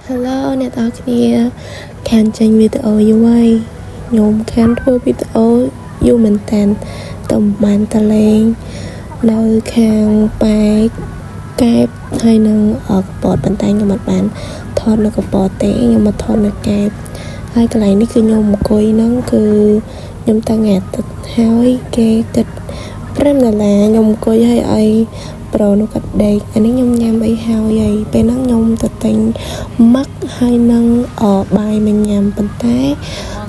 Hello អ្នកទាំងគ្នាខានចេញវីដេអូយូរហើយខ្ញុំខានធ្វើវីដេអូយូរមែនតើតំបានតលេងនៅខាងប៉ែកកែបហើយនឹងកពតបន្តែខ្ញុំអត់បានថតនៅកពតទេខ្ញុំមកថតនៅកែបហើយកន្លែងនេះគឺខ្ញុំអង្គុយហ្នឹងគឺខ្ញុំតាំងទឹកហើយគេគិត5ដុល្លារខ្ញុំអង្គុយហើយឲ្យប្រូនោះកាត់ដេកអានេះខ្ញុំញ៉ាំអីហើយពេលហ្នឹងខ្ញុំទៅទិញម៉ាក់ហើយនឹងបាយមកញ៉ាំប៉ុន្តែ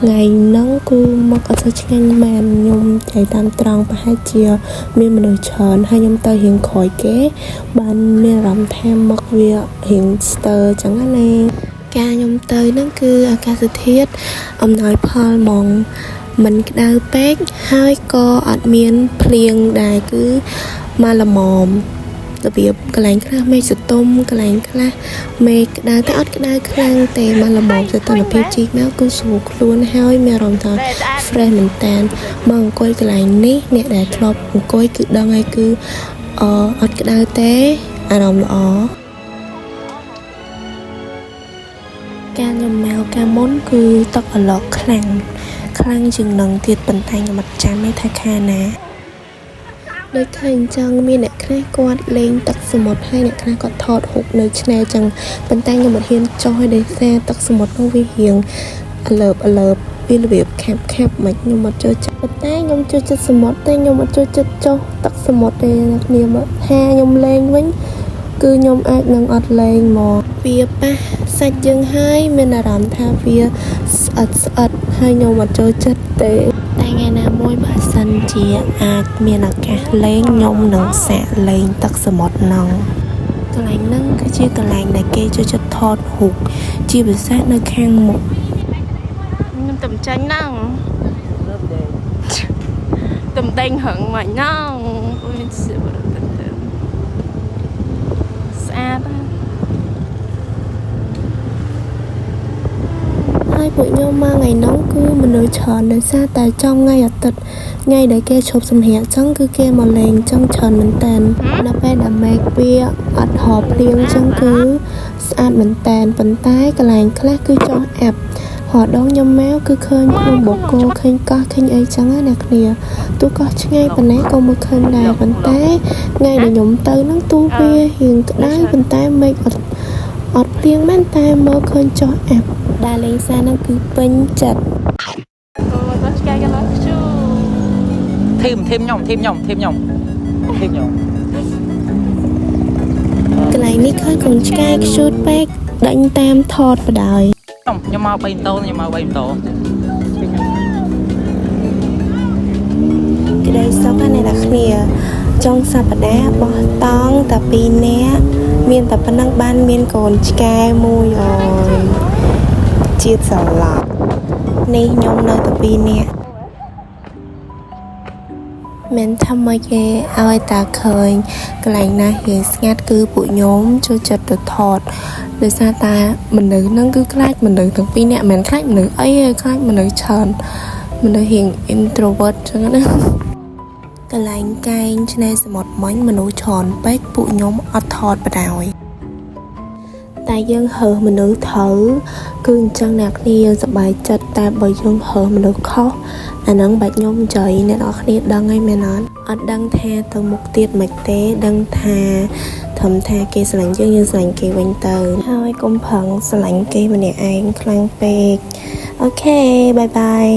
ថ្ងៃហ្នឹងគឺម៉ាក់អត់សូវឆ្ងាញ់មែនខ្ញុំនិយាយតាមត្រង់ប្រហែលជាមានមនុស្សច្រើនហើយខ្ញុំទៅរៀងក្រោយគេបានមានអារម្មណ៍ថាម៉ាក់វារៀងស្ទើរចឹងណាការខ្ញុំទៅហ្នឹងគឺអាកាសធាតុអំណោយផលហ្មងមិនក្តៅពេកហើយក៏អត់មានភ្លៀងដែរគឺមកល្មមរបៀបកន្លែងខ្លះមេឃសតុំកន្លែងខ្លះមេឃក្តៅតែអត់ក្តៅខ្លាំងទេមកល្មមសតុនភាពជីកមកគឺស្រួលខ្លួនហើយមានអារម្មណ៍ថា fresh មែនតើមកអង្គុយកន្លែងនេះអ្នកដែលធ្លាប់អង្គុយគឺដឹងហើយគឺអត់ក្តៅទេអារម្មណ៍ល្អការខ្ញុំមកកាលមុនគឺទឹកអឡកខ្លាំងជាងនឹងទៀតប៉ុន្តែខ្ញុំអត់ចាំទេថាខាណាដូចឃើញអញ្ចឹងមានអ្នកខ្លះគាត់លេងទឹកសមុទ្រហើយអ្នកខ្លះគាត់ថតរូបនៅឆ្នេរអញ្ចឹងប៉ុន្តែខ្ញុំអត់ហ៊ានចុះឲ្យដោយសារទឹកសមុទ្រនោះវារៀងអលើបវារបៀបខាប់មិនខ្ញុំអត់ចូលចិត្តប៉ុន្តែខ្ញុំចូលចិត្តសមុទ្រទេខ្ញុំអត់ចូលចិត្តចុះទឹកសមុទ្រទេអ្នកគ្នាមកថាខ្ញុំលេងវិញគឺខ្ញុំអាចនឹងអត់លេងមកវាប៉ះសាច់យើងហើយមានអារម្មណ៍ថាវាស្អិតហើយខ្ញុំអត់ចូលចិត្តទេតែថ្ងៃណាមួយបើសិនជាអាចមានឱកាសលេងខ្ញុំនឹងសាកលេងទឹកសមុទ្រហ្នឹងកន្លែងហ្នឹងគឺជាកន្លែងដែលគេចូលចិត្តថតរូបជាពិសេសនៅខាងមុខខ្ញុំតំចាញ់ហ្នឹងតំដេញហឹងមកហ្នឹងអូយស្អាតហើយពួកខ្ញុំមកថ្ងៃហ្នឹងគឺមនុស្សច្រើនដោយសារតែចង់ថ្ងៃអាទិត្យថ្ងៃដែលគេឈប់សម្រាកអញ្ចឹងគឺគេមកលេងអញ្ចឹងច្រើនមែនតើដល់ពេលដែលមេឃវាអត់ហប់ភ្លៀងអញ្ចឹងគឺស្អាតមែនតើប៉ុន្តែកន្លែងខ្លះគឺចុះអាប់ហត់ដងខ្ញុំមកគឺឃើញភ្នំបូកគោឃើញកោះឃើញអីចឹងណាអ្នកគ្នាទូកោះឆ្ងាយប៉ុណ្ណេះក៏មកឃើញដែរប៉ុន្តែថ្ងៃដែលខ្ញុំទៅហ្នឹងទូវារៀងក្តៅប៉ុន្តែមេឃអត់ភ្លៀងមែនតែមើលឃើញចុះអាប់ដែលលេងសាហ្នឹងគឺពេញចិត្តអូបោះឆ្កែកន្លងជូធីមខ្ញុំកន្លែងនេះឃើញកូនឆ្កែខ្ជូតពេកដេញតាមថតបដ ாய்ខ្ញុំមក3ម៉ូតូក្តីសុខណាស់អ្នកគ្នាចុងសប្តាហ៍បោះតង់តែ2នាក់មានតែប៉ុណ្ណឹងបានមានកូនឆ្កែមួយអើយជាតិសន្លប់នេះខ្ញុំនៅតែ2នាក់មិនថាមកគេឲ្យតាឃើញកន្លែងណារៀងស្ងាត់គឺពួកខ្ញុំចូលចិត្តទៅថតដោយសារតែមនុស្សហ្នឹងគឺខ្លាចមនុស្សទាំង2នាក់មិនខ្លាចមនុស្សអីទេខ្លាចមនុស្សច្រើនមនុស្សរៀង introvert ចឹងណាកន្លែងកែងឆ្នេរសមុទ្រមិញមនុស្សច្រើនពេកពួកខ្ញុំអត់ថតបដ ாய்តែយើងហើមនុស្សត្រូវគឺអញ្ចឹងអ្នកគ្នាយើងសប្បាយចិត្តតែបើយើងហើមនុស្សខុសអាហ្នឹងបាច់ខ្ញុំនិយាយអ្នកនរគ្នាដឹងហើយមែនអត់ដឹងថាទៅមុខទៀតមិនទេដឹងថាធំថាគេស្រឡាញ់យើងស្រឡាញ់គេវិញទៅហើយកុំប្រឹងស្រឡាញ់គេម្នាក់ឯងខ្លាំងពេកអូខេបាយបាយ